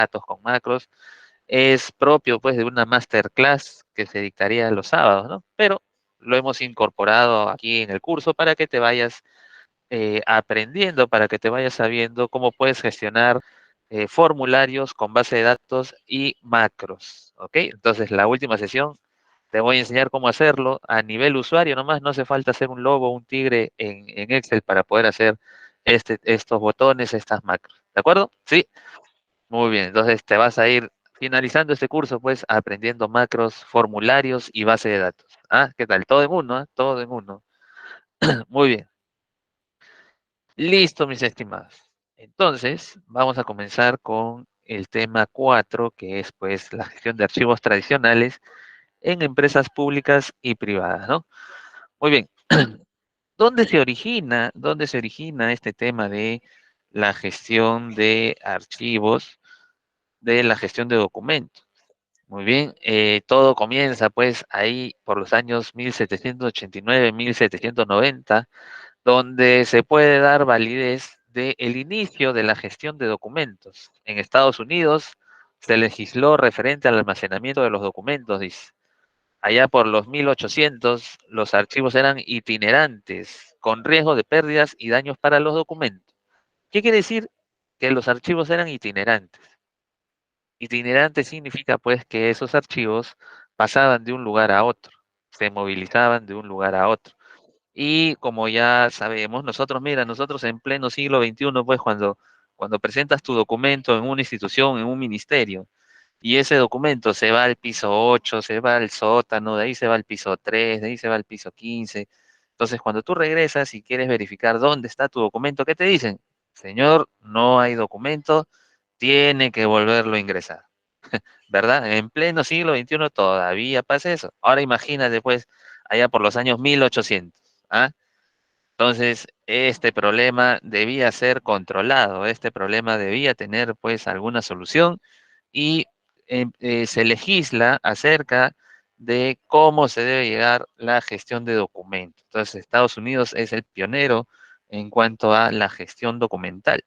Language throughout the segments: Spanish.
datos, con macros, es propio pues de una masterclass que se dictaría los sábados, ¿no? Pero lo hemos incorporado aquí en el curso para que te vayas aprendiendo, para que te vayas sabiendo cómo puedes gestionar formularios con base de datos y macros, ¿ok? Entonces, la última sesión te voy a enseñar cómo hacerlo a nivel usuario nomás, no hace falta hacer un logo, un tigre en Excel para poder hacer estos botones, estas macros, ¿de acuerdo? Sí, muy bien, entonces te vas a ir finalizando este curso, pues, aprendiendo macros, formularios y base de datos. ¿Ah? ¿Qué tal? Todo en uno, ¿ah? Todo en uno. Muy bien. Listo, mis estimados. Entonces, vamos a comenzar con el tema 4, que es pues la gestión de archivos tradicionales en empresas públicas y privadas, ¿no? Muy bien. ¿Dónde se origina este tema de la gestión de archivos, de la gestión de documentos? Muy bien, todo comienza pues ahí por los años 1789, 1790, donde se puede dar validez del inicio de la gestión de documentos. En Estados Unidos se legisló referente al almacenamiento de los documentos, dice. Allá por los 1800, los archivos eran itinerantes, con riesgo de pérdidas y daños para los documentos. ¿Qué quiere decir? Que los archivos eran itinerantes. Itinerante significa pues que esos archivos pasaban de un lugar a otro, se movilizaban de un lugar a otro. Y como ya sabemos, nosotros en pleno siglo XXI, pues cuando presentas tu documento en una institución, en un ministerio, y ese documento se va al piso 8, se va al sótano, de ahí se va al piso 3, de ahí se va al piso 15. Entonces, cuando tú regresas y quieres verificar dónde está tu documento, ¿qué te dicen? Señor, no hay documento, tiene que volverlo a ingresar. ¿Verdad? En pleno siglo XXI todavía pasa eso. Ahora imagínate, pues, allá por los años 1800, ¿ah? Entonces, este problema debía ser controlado, este problema debía tener, pues, alguna solución y se legisla acerca de cómo se debe llegar la gestión de documentos. Entonces, Estados Unidos es el pionero en cuanto a la gestión documental.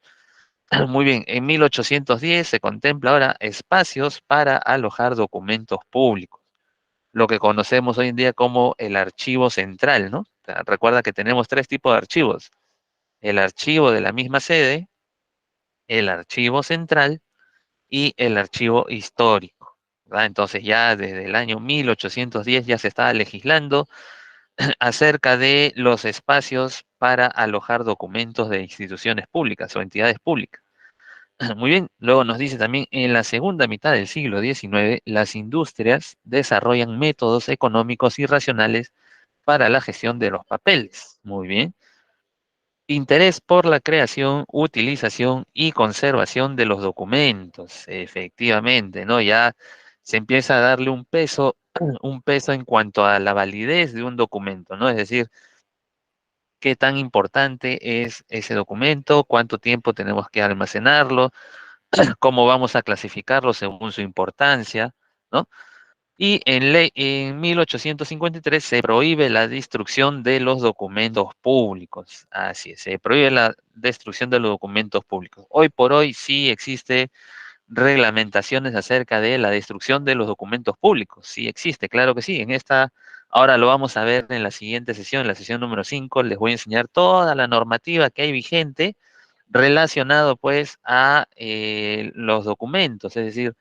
Muy bien, en 1810 se contempla ahora espacios para alojar documentos públicos, lo que conocemos hoy en día como el archivo central, ¿no? O sea, recuerda que tenemos tres tipos de archivos: el archivo de la misma sede, el archivo central y el archivo histórico, ¿verdad? Entonces ya desde el año 1810 ya se estaba legislando acerca de los espacios para alojar documentos de instituciones públicas o entidades públicas. Muy bien, luego nos dice también, en la segunda mitad del siglo XIX, las industrias desarrollan métodos económicos y racionales para la gestión de los papeles. Muy bien. Interés por la creación, utilización y conservación de los documentos. Efectivamente, ¿no? Ya se empieza a darle un peso, un peso en cuanto a la validez de un documento, ¿no? Es decir, qué tan importante es ese documento, cuánto tiempo tenemos que almacenarlo, cómo vamos a clasificarlo según su importancia, ¿no? Y en 1853 se prohíbe la destrucción de los documentos públicos. Así es, se prohíbe la destrucción de los documentos públicos. Hoy por hoy sí existe reglamentaciones acerca de la destrucción de los documentos públicos. Sí existe, claro que sí. Ahora lo vamos a ver en la siguiente sesión, en la sesión número 5, les voy a enseñar toda la normativa que hay vigente relacionado pues a los documentos, es decir,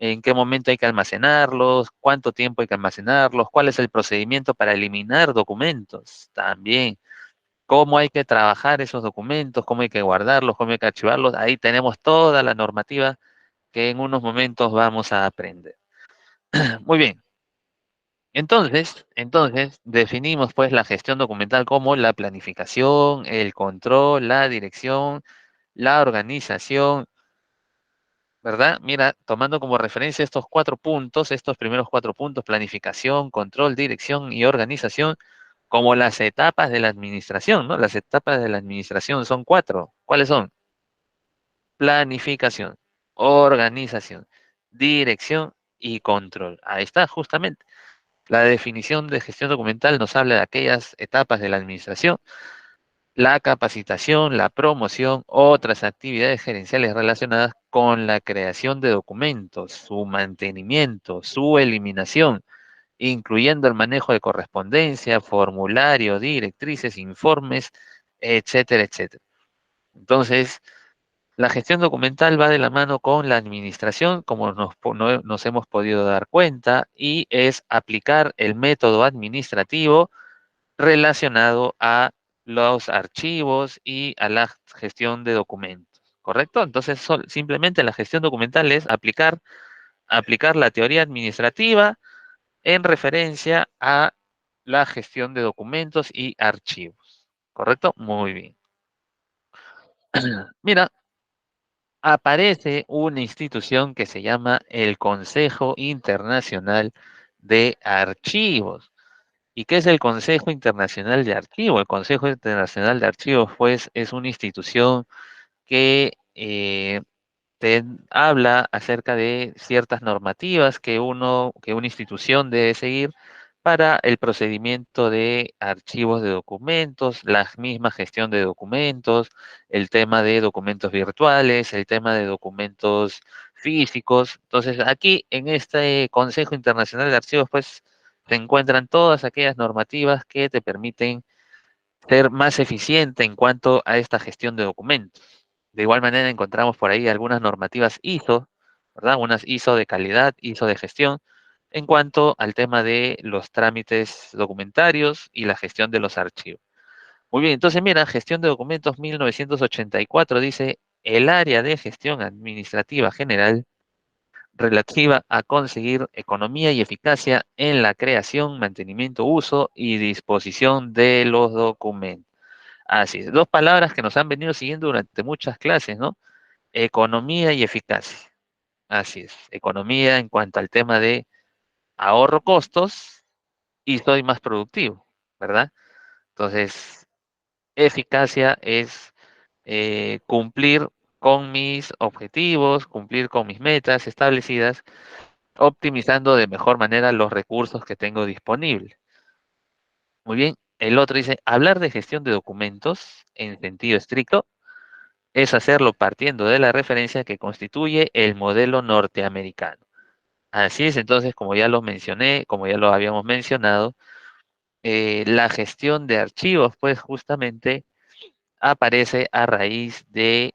en qué momento hay que almacenarlos, cuánto tiempo hay que almacenarlos, cuál es el procedimiento para eliminar documentos, también cómo hay que trabajar esos documentos, cómo hay que guardarlos, cómo hay que archivarlos. Ahí tenemos toda la normativa que en unos momentos vamos a aprender. Muy bien. Entonces, definimos pues la gestión documental como la planificación, el control, la dirección, la organización, ¿verdad? Mira, tomando como referencia estos 4 puntos, estos primeros 4 puntos: planificación, control, dirección y organización, como las etapas de la administración, ¿no? Las etapas de la administración son 4. ¿Cuáles son? Planificación, organización, dirección y control. Ahí está, justamente. La definición de gestión documental nos habla de aquellas etapas de la administración. la capacitación, la promoción, otras actividades gerenciales relacionadas con la creación de documentos, su mantenimiento, su eliminación, incluyendo el manejo de correspondencia, formulario, directrices, informes, etcétera, etcétera. Entonces, la gestión documental va de la mano con la administración, como nos hemos podido dar cuenta, y es aplicar el método administrativo relacionado a los archivos y a la gestión de documentos, ¿correcto? Entonces, simplemente la gestión documental es aplicar la teoría administrativa en referencia a la gestión de documentos y archivos, ¿correcto? Muy bien. Mira, aparece una institución que se llama el Consejo Internacional de Archivos. ¿Y qué es el Consejo Internacional de Archivos? El Consejo Internacional de Archivos, pues, es una institución que te habla acerca de ciertas normativas que una institución debe seguir para el procedimiento de archivos de documentos, la misma gestión de documentos, el tema de documentos virtuales, el tema de documentos físicos. Entonces, aquí en este Consejo Internacional de Archivos, pues, se encuentran todas aquellas normativas que te permiten ser más eficiente en cuanto a esta gestión de documentos. De igual manera encontramos por ahí algunas normativas ISO, ¿verdad? Unas ISO de calidad, ISO de gestión, en cuanto al tema de los trámites documentarios y la gestión de los archivos. Muy bien, entonces mira, gestión de documentos 1984 dice, el área de gestión administrativa general relativa a conseguir economía y eficacia en la creación, mantenimiento, uso y disposición de los documentos. Así es, dos palabras que nos han venido siguiendo durante muchas clases, ¿no? Economía y eficacia. Así es, economía en cuanto al tema de ahorro costos y soy más productivo, ¿verdad? Entonces, eficacia es cumplir con mis objetivos, cumplir con mis metas establecidas, optimizando de mejor manera los recursos que tengo disponibles. Muy bien, el otro dice, hablar de gestión de documentos en sentido estricto es hacerlo partiendo de la referencia que constituye el modelo norteamericano. Así es, entonces, como ya lo mencioné, como ya lo habíamos mencionado, la gestión de archivos, pues justamente aparece a raíz de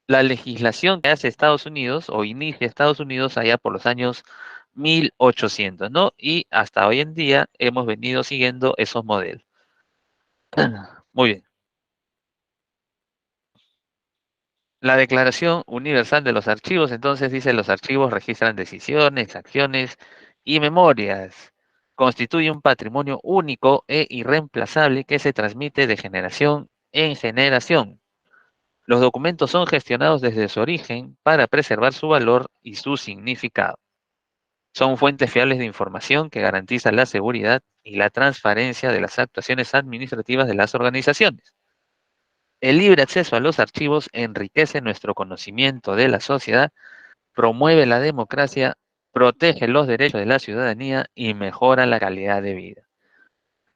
la legislación que hace Estados Unidos o inicia Estados Unidos allá por los años 1800, ¿no? Y hasta hoy en día hemos venido siguiendo esos modelos. Muy bien. La Declaración Universal de los Archivos, entonces dice, los archivos registran decisiones, acciones y memorias. Constituye un patrimonio único e irreemplazable que se transmite de generación en generación. Los documentos son gestionados desde su origen para preservar su valor y su significado. Son fuentes fiables de información que garantizan la seguridad y la transparencia de las actuaciones administrativas de las organizaciones. El libre acceso a los archivos enriquece nuestro conocimiento de la sociedad, promueve la democracia, protege los derechos de la ciudadanía y mejora la calidad de vida.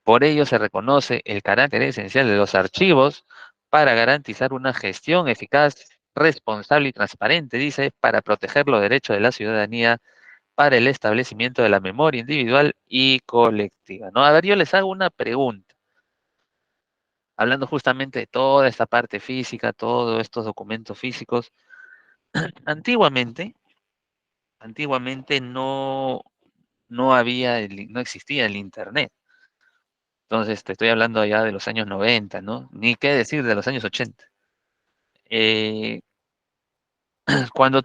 Por ello se reconoce el carácter esencial de los archivos para garantizar una gestión eficaz, responsable y transparente, dice, para proteger los derechos de la ciudadanía, para el establecimiento de la memoria individual y colectiva, ¿no? A ver, yo les hago una pregunta, hablando justamente de toda esta parte física, todos estos documentos físicos. Antiguamente, antiguamente no existía el internet. Entonces, te estoy hablando ya de los años 90, ¿no? Ni qué decir de los años 80. Eh, cuando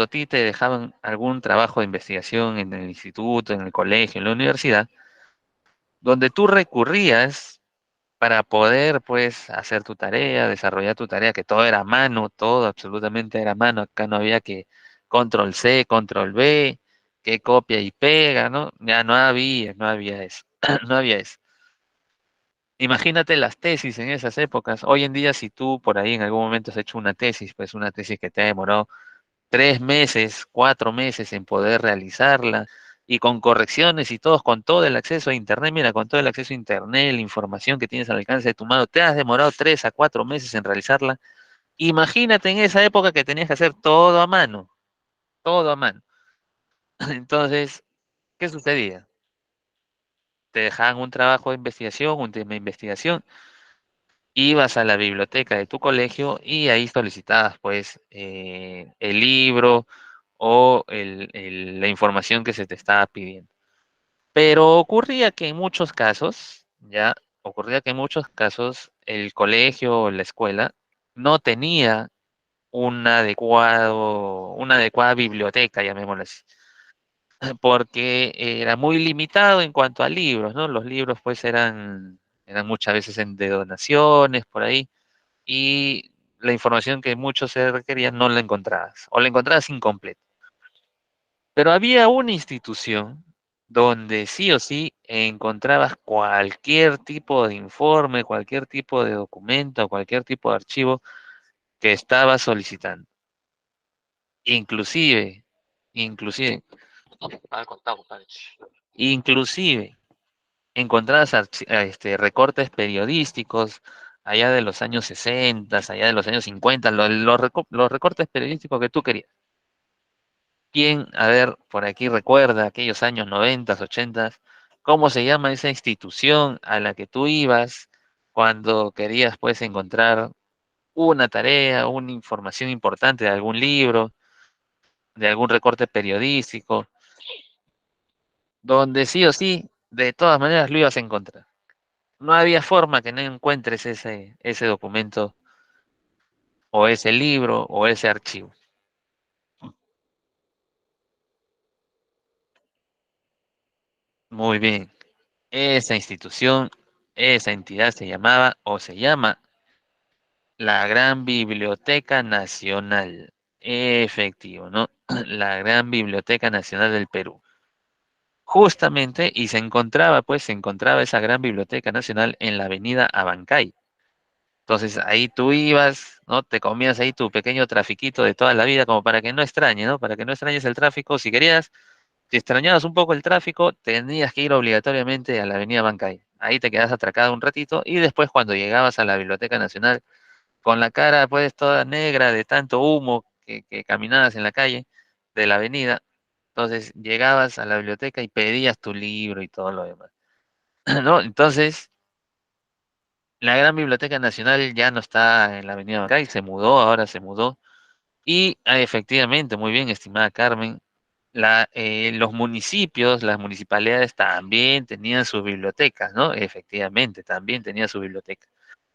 a ti te dejaban algún trabajo de investigación en el instituto, en el colegio, en la universidad, donde tú recurrías para poder, pues, hacer tu tarea, desarrollar tu tarea, que todo era a mano, todo absolutamente era a mano, acá no había que control C, control V, que copia y pega, ¿no? Ya no había eso, no había eso. Imagínate las tesis en esas épocas. Hoy en día, si tú por ahí en algún momento has hecho una tesis, pues una tesis que te ha demorado 3 meses, 4 meses en poder realizarla, y con correcciones y todos, con todo el acceso a Internet, mira, con todo el acceso a Internet, la información que tienes al alcance de tu mano, te has demorado 3 a 4 meses en realizarla. Imagínate en esa época que tenías que hacer todo a mano, todo a mano. Entonces, ¿qué sucedía? Te dejaban un trabajo de investigación, un tema de investigación, ibas a la biblioteca de tu colegio y ahí solicitabas pues el libro o la información que se te estaba pidiendo. Pero ocurría que en muchos casos, ya, ocurría que en muchos casos el colegio o la escuela no tenía una adecuada biblioteca, llamémoslo así, porque era muy limitado en cuanto a libros, ¿no? Los libros pues eran muchas veces de donaciones por ahí y la información que muchos se requerían no la encontrabas o la encontrabas incompleta. Pero había una institución donde sí o sí encontrabas cualquier tipo de informe, cualquier tipo de documento, cualquier tipo de archivo que estabas solicitando. Inclusive, inclusive, inclusive encontrabas recortes periodísticos allá de los años 60, allá de los años 50, los recortes periodísticos que tú querías. ¿Quién, a ver, por aquí recuerda aquellos años 90, 80, cómo se llama esa institución a la que tú ibas cuando querías pues encontrar una tarea, una información importante de algún libro, de algún recorte periodístico, donde sí o sí, de todas maneras lo ibas a encontrar? No había forma que no encuentres ese documento o ese libro o ese archivo. Muy bien. Esa institución, esa entidad se llamaba o se llama la Gran Biblioteca Nacional. Efectivo, ¿no? La Gran Biblioteca Nacional del Perú. Justamente, y se encontraba esa Gran Biblioteca Nacional en la avenida Abancay. Entonces ahí tú ibas, ¿no? Te comías ahí tu pequeño trafiquito de toda la vida, como para que no extrañe, ¿no? Para que no extrañes el tráfico. Si querías, si extrañabas un poco el tráfico, tenías que ir obligatoriamente a la avenida Bancay. Ahí te quedas atracado un ratito y después cuando llegabas a la Biblioteca Nacional, con la cara pues toda negra de tanto humo que caminabas en la calle de la avenida, entonces llegabas a la biblioteca y pedías tu libro y todo lo demás, ¿no? Entonces, la Gran Biblioteca Nacional ya no está en la avenida Bancay, se mudó, ahora se mudó. Y efectivamente, muy bien, estimada Carmen, los municipios, las municipalidades también tenían sus bibliotecas, ¿no? Efectivamente, también tenían su biblioteca.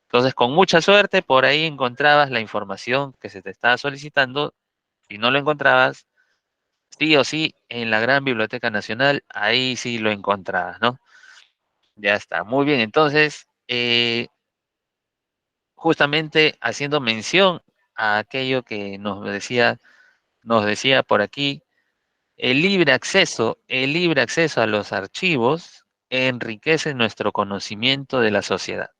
Entonces, con mucha suerte, por ahí encontrabas la información que se te estaba solicitando. Si no lo encontrabas, sí o sí, en la Gran Biblioteca Nacional, ahí sí lo encontrabas, ¿no? Ya está, muy bien. Entonces, justamente haciendo mención a aquello que nos decía por aquí, el libre acceso a los archivos enriquece nuestro conocimiento de la sociedad.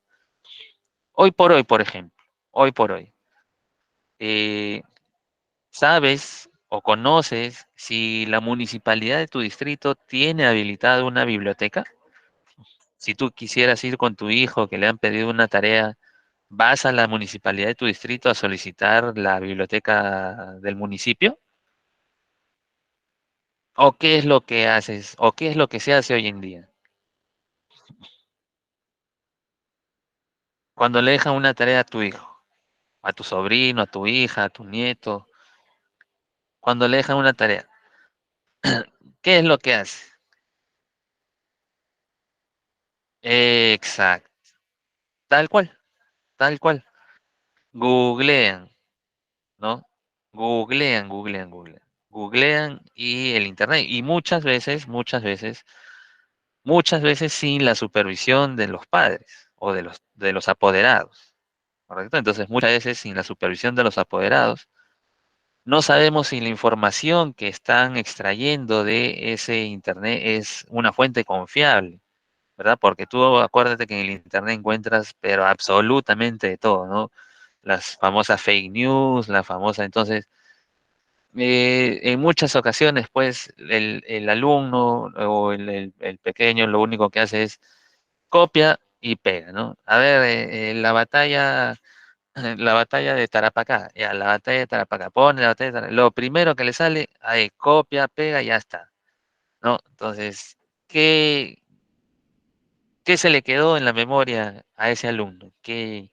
Hoy por hoy, por ejemplo, hoy por hoy, eh, ¿sabes o conoces si la municipalidad de tu distrito tiene habilitada una biblioteca? Si tú quisieras ir con tu hijo que le han pedido una tarea, ¿vas a la municipalidad de tu distrito a solicitar la biblioteca del municipio? ¿O qué es lo que haces? ¿O qué es lo que se hace hoy en día? Cuando le dejan una tarea a tu hijo, a tu sobrino, a tu hija, a tu nieto, cuando le dejan una tarea, ¿qué es lo que hace? Exacto, tal cual, tal cual. Googlean, ¿no? Googlean y el internet. Y muchas veces sin la supervisión de los padres o de los apoderados, ¿correcto? Entonces, muchas veces sin la supervisión de los apoderados, no sabemos si la información que están extrayendo de ese internet es una fuente confiable, ¿verdad? Porque tú acuérdate que en el internet encuentras, pero absolutamente de todo, ¿no? Las famosas fake news, la famosa, entonces, En muchas ocasiones, pues, el alumno o el pequeño lo único que hace es copia y pega, ¿no? A ver, la batalla de Tarapacá, ya, la batalla de Tarapacá, pone la batalla de Tarapacá, lo primero que le sale, ahí, copia, pega, y ya está, ¿no? Entonces, ¿qué, qué se le quedó en la memoria a ese alumno? ¿Qué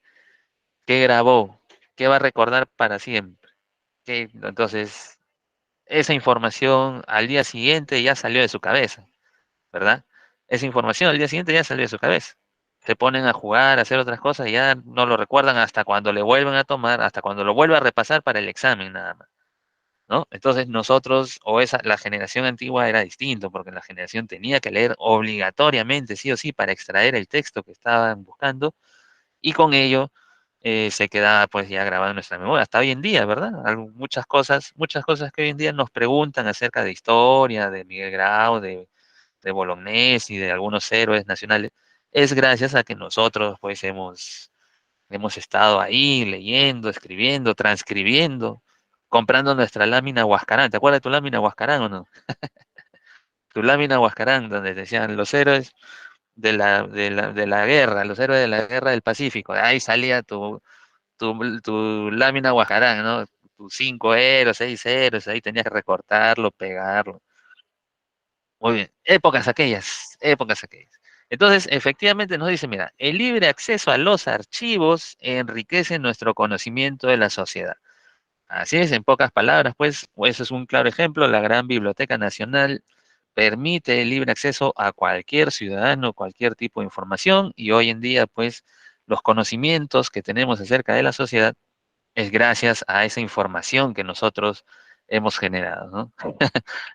grabó? ¿Qué va a recordar para siempre? Entonces, esa información al día siguiente ya salió de su cabeza, ¿verdad? Esa información al día siguiente ya salió de su cabeza. Se ponen a jugar, a hacer otras cosas y ya no lo recuerdan hasta cuando le vuelven a tomar, hasta cuando lo vuelve a repasar para el examen nada más, ¿no? Entonces nosotros, la generación antigua era distinto, porque la generación tenía que leer obligatoriamente, sí o sí, para extraer el texto que estaban buscando, y con ello se quedaba pues ya grabado en nuestra memoria, hasta hoy en día, ¿verdad? Muchas cosas que hoy en día nos preguntan acerca de historia, de Miguel Grau, de Bolognesi y de algunos héroes nacionales, es gracias a que nosotros pues hemos estado ahí leyendo, escribiendo, transcribiendo, comprando nuestra lámina Huascarán. ¿Te acuerdas de tu lámina Huascarán o no? Tu lámina Huascarán, donde decían los héroes de la guerra, los héroes de la guerra del Pacífico. Ahí salía tu lámina Huascarán, ¿no? Tus 5 héroes, 6 héroes, ahí tenías que recortarlo, pegarlo. Muy bien, épocas aquellas, épocas aquellas. Entonces, efectivamente nos dice, mira, el libre acceso a los archivos enriquece nuestro conocimiento de la sociedad. Así es, en pocas palabras, pues, eso es un claro ejemplo. La Gran Biblioteca Nacional permite el libre acceso a cualquier ciudadano, cualquier tipo de información, y hoy en día, pues, los conocimientos que tenemos acerca de la sociedad es gracias a esa información que nosotros hemos generado, ¿no?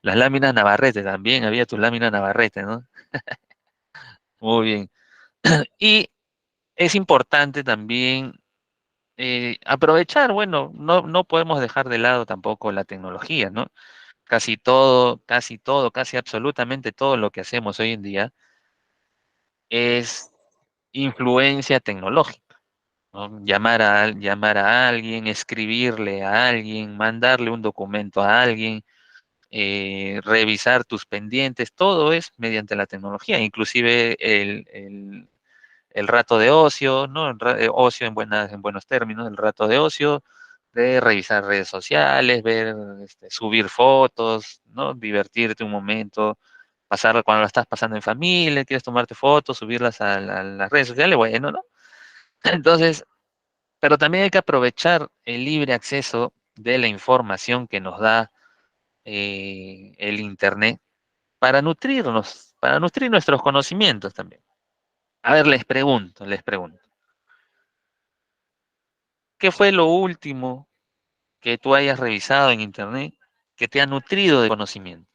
Las láminas Navarrete también, había tus láminas Navarrete, ¿no? Muy bien. Y es importante también aprovechar, bueno, no podemos dejar de lado tampoco la tecnología, ¿no? Casi absolutamente todo lo que hacemos hoy en día es influencia tecnológica, ¿no? Llamar a alguien, escribirle a alguien, mandarle un documento a alguien, revisar tus pendientes, todo es mediante la tecnología, inclusive el rato de ocio, ¿no? Ocio en buenos términos, el rato de ocio, de revisar redes sociales, subir fotos, ¿no? Divertirte un momento, pasar cuando lo estás pasando en familia, quieres tomarte fotos, subirlas a las redes sociales, bueno, ¿no? Entonces, pero también hay que aprovechar el libre acceso de la información que nos da el Internet para nutrir nuestros conocimientos también. A ver, les pregunto, ¿qué fue lo último que tú hayas revisado en Internet que te ha nutrido de conocimiento?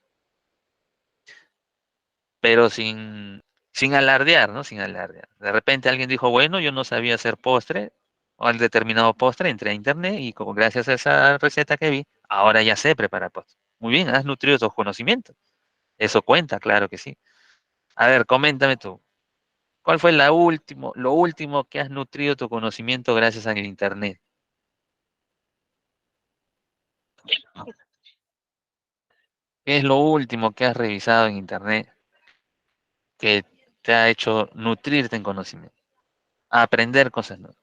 Pero sin alardear, ¿no? Sin alardear. De repente alguien dijo, bueno, yo no sabía hacer postre, o al determinado postre, entré a Internet y como gracias a esa receta que vi, ahora ya sé preparar postre. Muy bien, has nutrido tus conocimientos. Eso cuenta, claro que sí. A ver, coméntame tú. ¿Cuál fue lo último que has nutrido tu conocimiento gracias al Internet? ¿Qué es lo último que has revisado en Internet que te ha hecho nutrirte en conocimiento? A aprender cosas nuevas.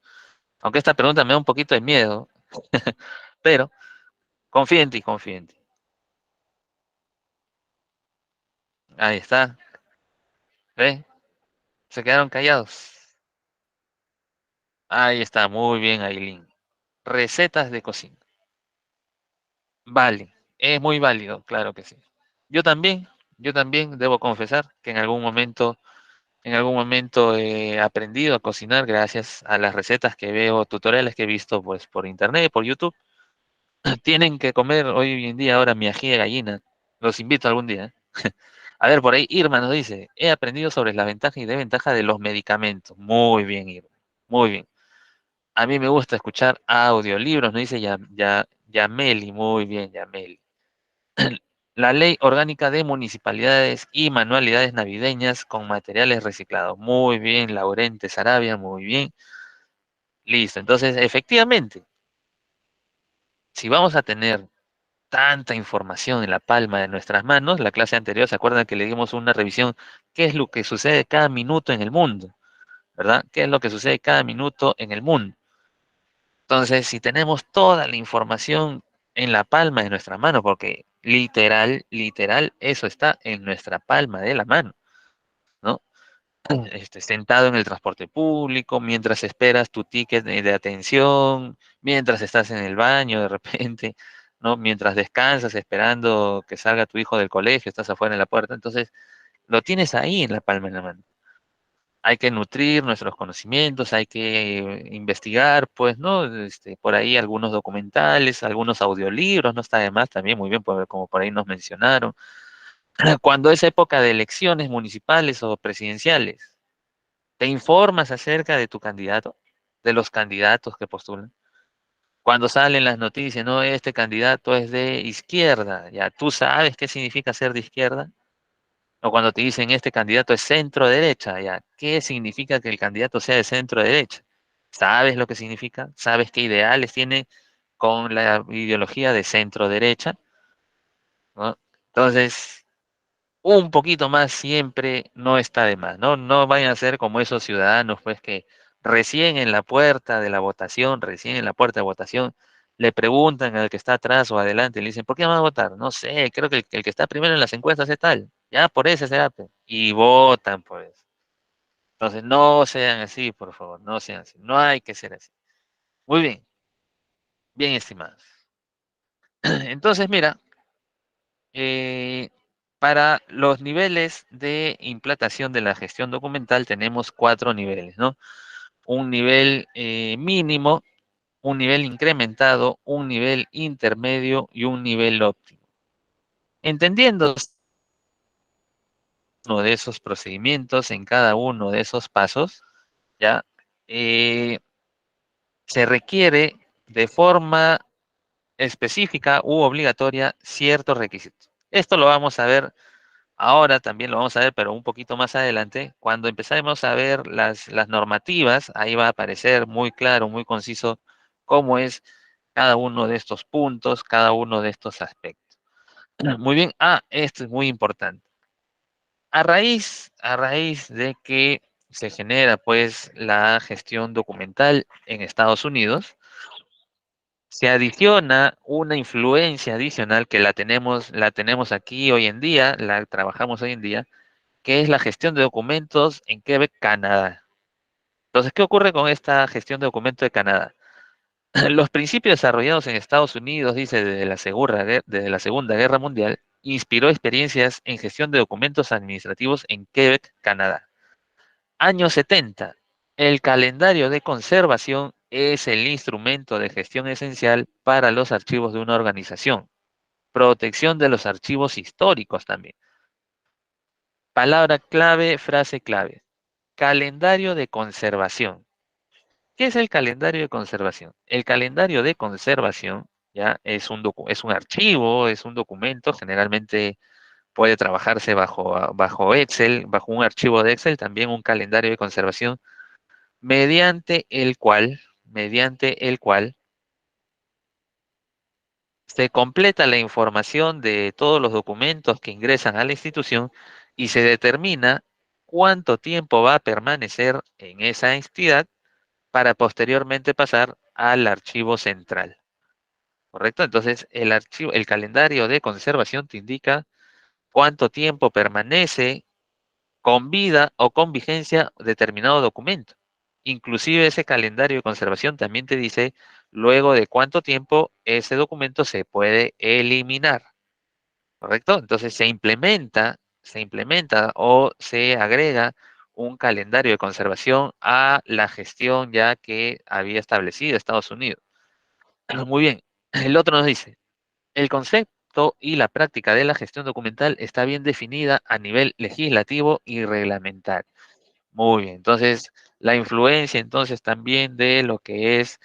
Aunque esta pregunta me da un poquito de miedo, pero confía en ti, confía en ti. Ahí está. ¿Ve? Se quedaron callados. Ahí está, muy bien, Aileen. Recetas de cocina. Vale, es muy válido, claro que sí. Yo también, yo también debo confesar que en algún momento he aprendido a cocinar gracias a las recetas que veo, tutoriales que he visto pues por internet, por YouTube. Tienen que comer hoy en día ahora mi ají de gallina. Los invito algún día. A ver, por ahí Irma nos dice, he aprendido sobre las ventajas y desventajas de los medicamentos. Muy bien, Irma. Muy bien. A mí me gusta escuchar audiolibros, nos dice Yameli. Muy bien, Yameli. La ley orgánica de municipalidades y manualidades navideñas con materiales reciclados. Muy bien, Laurente Sarabia, muy bien. Listo. Entonces, efectivamente, si vamos a tener tanta información en la palma de nuestras manos. La clase anterior, ¿se acuerdan que le dimos una revisión? ¿Qué es lo que sucede cada minuto en el mundo? ¿Verdad? ¿Qué es lo que sucede cada minuto en el mundo? Entonces, si tenemos toda la información en la palma de nuestra mano, porque literal, literal, eso está en nuestra palma de la mano, ¿no? Sentado en el transporte público, mientras esperas tu ticket de atención, mientras estás en el baño de repente, ¿no? Mientras descansas esperando que salga tu hijo del colegio, estás afuera en la puerta, entonces lo tienes ahí en la palma de la mano. Hay que nutrir nuestros conocimientos, hay que investigar, pues, ¿no? Por ahí algunos documentales, algunos audiolibros, no está de más también, muy bien, como por ahí nos mencionaron. Cuando es época de elecciones municipales o presidenciales, te informas acerca de tu candidato, de los candidatos que postulan. Cuando salen las noticias, no, este candidato es de izquierda, ya tú sabes qué significa ser de izquierda. O cuando te dicen este candidato es centro derecha, ya, ¿qué significa que el candidato sea de centro derecha? ¿Sabes lo que significa? ¿Sabes qué ideales tiene con la ideología de centro derecha? ¿No? Entonces, un poquito más siempre no está de más, ¿no? No vayan a ser como esos ciudadanos, pues, que recién en la puerta de la votación, recién en la puerta de votación, le preguntan al que está atrás o adelante, le dicen, ¿por qué van a votar? No sé, creo que el que está primero en las encuestas es tal, ya por ese será, pe. Y votan, pues. Entonces, no sean así, por favor, no sean así, no hay que ser así. Muy bien, bien estimados. Entonces, mira, Eh, para los niveles de implantación de la gestión documental tenemos cuatro niveles, ¿no? Un nivel mínimo, un nivel incrementado, un nivel intermedio y un nivel óptimo. Entendiendo uno de esos procedimientos en cada uno de esos pasos, ¿ya? Eh, Se requiere de forma específica u obligatoria ciertos requisitos. Esto lo vamos a ver ahora, también lo vamos a ver, pero un poquito más adelante. Cuando empezamos a ver las normativas, ahí va a aparecer muy claro, muy conciso cómo es cada uno de estos puntos, cada uno de estos aspectos. Muy bien, esto es muy importante. A raíz de que se genera pues la gestión documental en Estados Unidos, se adiciona una influencia adicional que la tenemos aquí hoy en día, la trabajamos hoy en día, que es la gestión de documentos en Quebec, Canadá. Entonces, ¿qué ocurre con esta gestión de documentos de Canadá? Los principios desarrollados en Estados Unidos, dice, desde la Segunda Guerra Mundial, inspiró experiencias en gestión de documentos administrativos en Quebec, Canadá. Años 70. El calendario de conservación es el instrumento de gestión esencial para los archivos de una organización. Protección de los archivos históricos también. Palabra clave, frase clave. Calendario de conservación. ¿Qué es el calendario de conservación? El calendario de conservación ya es un archivo, es un documento, generalmente puede trabajarse bajo Excel, bajo un archivo de Excel, también un calendario de conservación, mediante el cual se completa la información de todos los documentos que ingresan a la institución y se determina cuánto tiempo va a permanecer en esa entidad para posteriormente pasar al archivo central. ¿Correcto? Entonces, el calendario de conservación te indica cuánto tiempo permanece con vida o con vigencia determinado documento. Inclusive ese calendario de conservación también te dice luego de cuánto tiempo ese documento se puede eliminar. ¿Correcto? Entonces se implementa o se agrega un calendario de conservación a la gestión ya que había establecido Estados Unidos. Muy bien. El otro nos dice, el concepto y la práctica de la gestión documental está bien definida a nivel legislativo y reglamentario. Muy bien. Entonces, la influencia entonces también de lo que es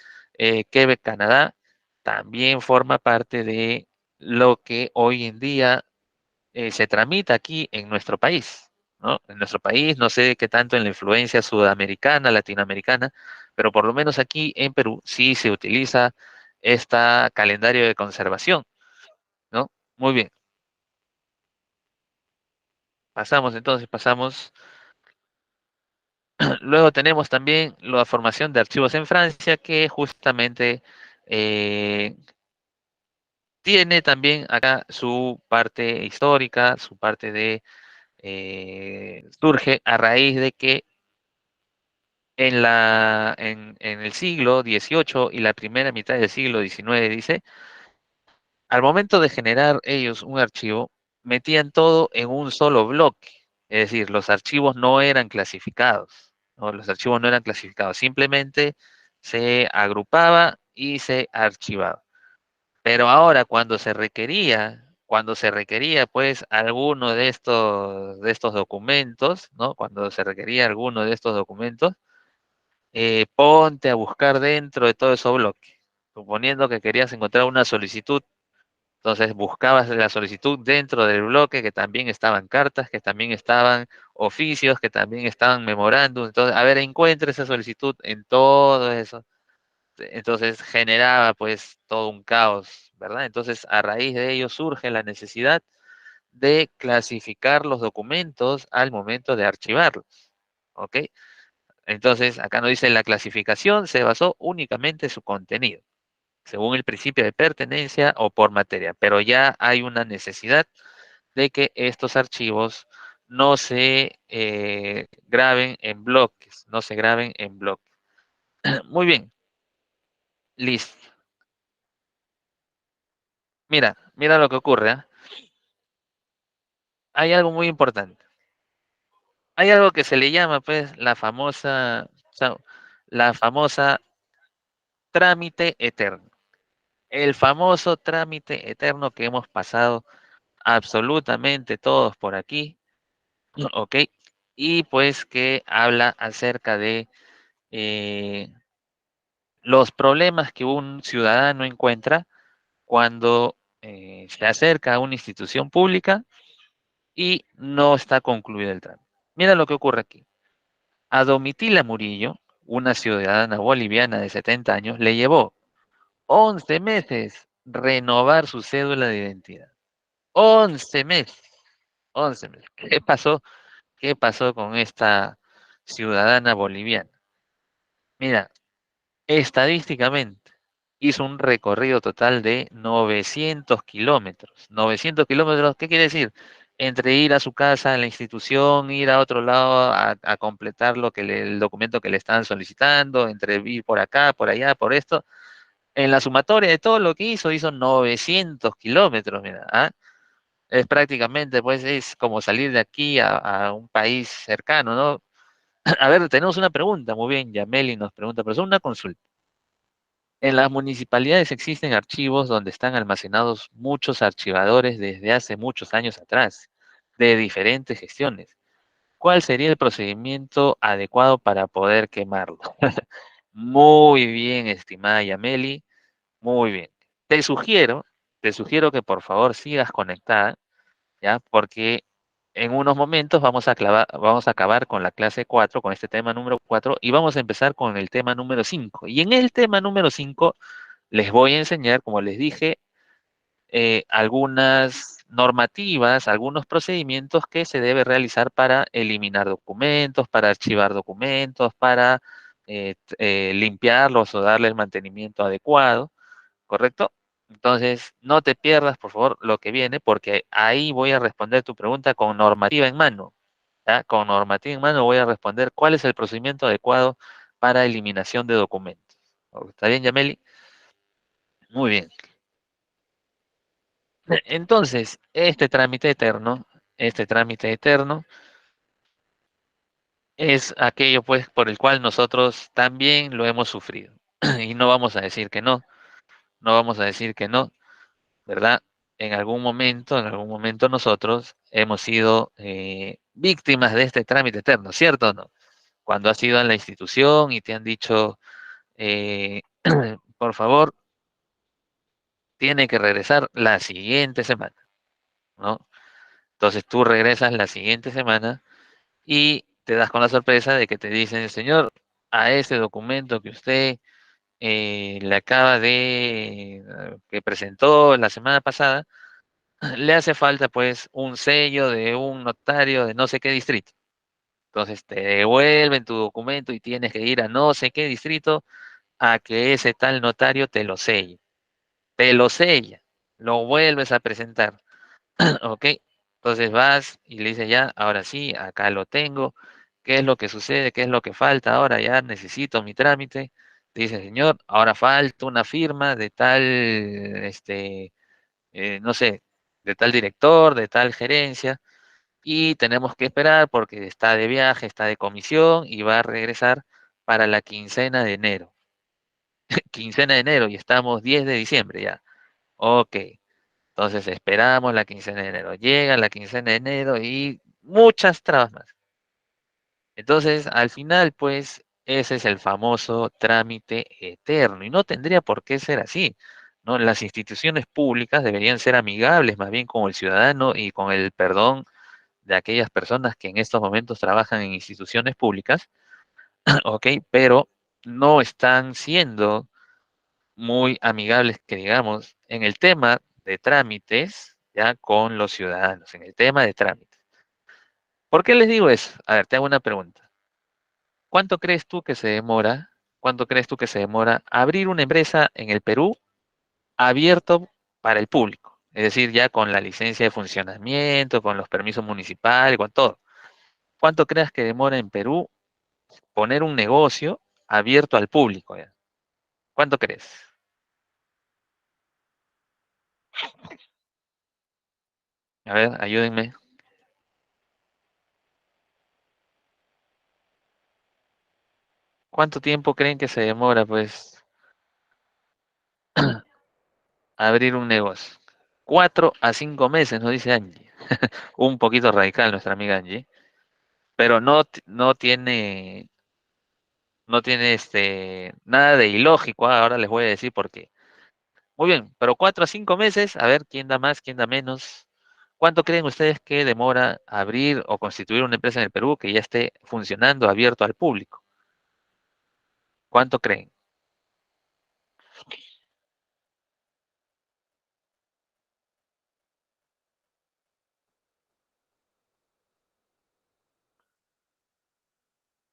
Quebec, Canadá, también forma parte de lo que hoy en día se tramita aquí en nuestro país, ¿no? En nuestro país, no sé qué tanto en la influencia sudamericana, latinoamericana, pero por lo menos aquí en Perú sí se utiliza este calendario de conservación. Muy bien, pasamos. Luego tenemos también la formación de archivos en Francia, que justamente eh, tiene también acá su parte histórica, su parte de surge a raíz de que en el siglo XVIII y la primera mitad del siglo XIX, dice, al momento de generar ellos un archivo, metían todo en un solo bloque. Es decir, los archivos no eran clasificados, ¿no? Los archivos no eran clasificados, simplemente se agrupaba y se archivaba. Pero ahora cuando se requería pues alguno de estos documentos, ¿no? Cuando se requería alguno de estos documentos, ponte a buscar dentro de todo ese bloque. Suponiendo que querías encontrar una solicitud, entonces buscabas la solicitud dentro del bloque, que también estaban cartas, que también estaban oficios, que también estaban memorándum. Entonces, a ver, encuentra esa solicitud en todo eso. Entonces generaba pues todo un caos, ¿verdad? Entonces, a raíz de ello surge la necesidad de clasificar los documentos al momento de archivarlos, ¿ok? Entonces, acá nos dice la clasificación se basó únicamente en su contenido, según el principio de pertenencia o por materia, pero ya hay una necesidad de que estos archivos no se graben en bloques, no se graben en bloques. Muy bien, listo. Mira lo que ocurre, ¿ah? Hay algo muy importante. Hay algo que se le llama, pues, la famosa trámite eterno. El famoso trámite eterno que hemos pasado absolutamente todos por aquí, ¿ok? Y pues que habla acerca de eh, los problemas que un ciudadano encuentra cuando se acerca a una institución pública y no está concluido el trámite. Mira lo que ocurre aquí. A Domitila Murillo, una ciudadana boliviana de 70 años, le llevó 11 meses renovar su cédula de identidad. 11 meses, 11 meses. ¿Qué pasó? ¿Qué pasó con esta ciudadana boliviana? Mira, estadísticamente hizo un recorrido total de 900 kilómetros. 900 kilómetros, ¿qué quiere decir? Entre ir a su casa, a la institución, ir a otro lado a completar el documento que le estaban solicitando, entre ir por acá, por allá, por esto. En la sumatoria de todo lo que hizo 900 kilómetros, mira, ¿ah? Es prácticamente, pues, es como salir de aquí a un país cercano, ¿no? A ver, tenemos una pregunta, muy bien, Yameli nos pregunta, pero es una consulta. En las municipalidades existen archivos donde están almacenados muchos archivadores desde hace muchos años atrás, de diferentes gestiones. ¿Cuál sería el procedimiento adecuado para poder quemarlo? Muy bien, estimada Yameli, muy bien. Te sugiero, te sugiero que por favor sigas conectada, ¿ya? Porque en unos momentos vamos a acabar con la clase 4, con este tema número 4, y vamos a empezar con el tema número 5. Y en el tema número 5 les voy a enseñar, como les dije, algunas normativas, algunos procedimientos que se debe realizar para eliminar documentos, para archivar documentos, para limpiarlos o darle el mantenimiento adecuado, ¿correcto? Entonces, no te pierdas, por favor, lo que viene, porque ahí voy a responder tu pregunta con normativa en mano. ¿Ya? Con normativa en mano voy a responder cuál es el procedimiento adecuado para eliminación de documentos. ¿Está bien, Yameli? Muy bien. Entonces, este trámite eterno es aquello pues por el cual nosotros también lo hemos sufrido. Y no vamos a decir que no, no vamos a decir que no, ¿verdad? En algún momento nosotros hemos sido víctimas de este trámite eterno, ¿cierto o no? Cuando has ido a la institución y te han dicho, eh, por favor, tiene que regresar la siguiente semana, ¿no? Entonces tú regresas la siguiente semana y te das con la sorpresa de que te dicen, señor, a ese documento que usted le acaba de, que presentó la semana pasada, le hace falta pues un sello de un notario de no sé qué distrito. Entonces te devuelven tu documento y tienes que ir a no sé qué distrito a que ese tal notario te lo selle. Te lo sella, lo vuelves a presentar. ¿Ok? Entonces vas y le dices ya, ahora sí, acá lo tengo. ¿Qué es lo que sucede? ¿Qué es lo que falta? Ahora ya necesito mi trámite. Te dice, señor, ahora falta una firma de tal, no sé, de tal director, de tal gerencia, y tenemos que esperar porque está de viaje, está de comisión y va a regresar para la quincena de enero. Quincena de enero y estamos 10 de diciembre ya. Ok. Entonces esperamos la quincena de enero. Llega la quincena de enero y muchas trabas más. Entonces, al final, pues, ese es el famoso trámite eterno. Y no tendría por qué ser así, ¿no? Las instituciones públicas deberían ser amigables más bien con el ciudadano y con el perdón de aquellas personas que en estos momentos trabajan en instituciones públicas, ¿ok? Pero no están siendo muy amigables, que digamos, en el tema de trámites, ya con los ciudadanos, en el tema de trámites. ¿Por qué les digo eso? A ver, te hago una pregunta. ¿Cuánto crees tú que se demora? ¿Cuánto crees tú que se demora abrir una empresa en el Perú abierto para el público? Es decir, ya con la licencia de funcionamiento, con los permisos municipales, con todo. ¿Cuánto crees que demora en Perú poner un negocio abierto al público? ¿Ya? ¿Cuánto crees? A ver, ayúdenme. ¿Cuánto tiempo creen que se demora, pues, abrir un negocio? 4 a 5 meses, nos dice Angie. Un poquito radical nuestra amiga Angie, pero no tiene nada de ilógico. Ahora les voy a decir por qué. Muy bien, pero 4 a 5 meses, a ver quién da más, quién da menos. ¿Cuánto creen ustedes que demora abrir o constituir una empresa en el Perú que ya esté funcionando, abierto al público? ¿Cuánto creen?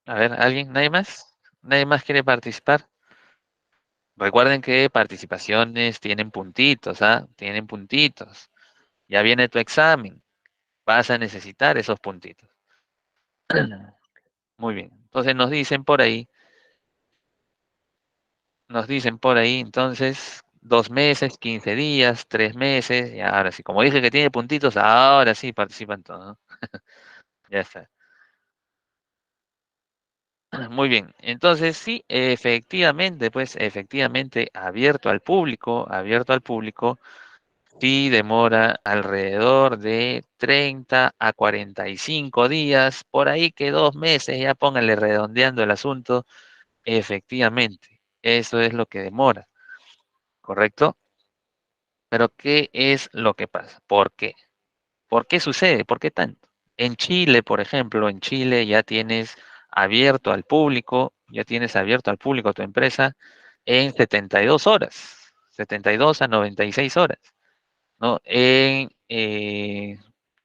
A ver, ¿alguien? ¿Nadie más? ¿Nadie más quiere participar? Recuerden que participaciones tienen puntitos, ¿ah? Tienen puntitos. Ya viene tu examen. Vas a necesitar esos puntitos. Muy bien. Entonces nos dicen por ahí, entonces, 2 meses, 15 días, 3 meses, y ahora sí, como dije que tiene puntitos, ahora sí participan todos, ¿no? Ya está. Muy bien. Entonces, sí, efectivamente, pues, efectivamente, abierto al público, sí demora alrededor de 30 a 45 días, por ahí que 2 meses, ya pónganle redondeando el asunto, efectivamente, eso es lo que demora, ¿correcto? Pero ¿qué es lo que pasa? ¿Por qué? ¿Por qué sucede? ¿Por qué tanto? En Chile, por ejemplo, en Chile ya tienes abierto al público tu empresa en 72 horas, 72 a 96 horas, ¿no? En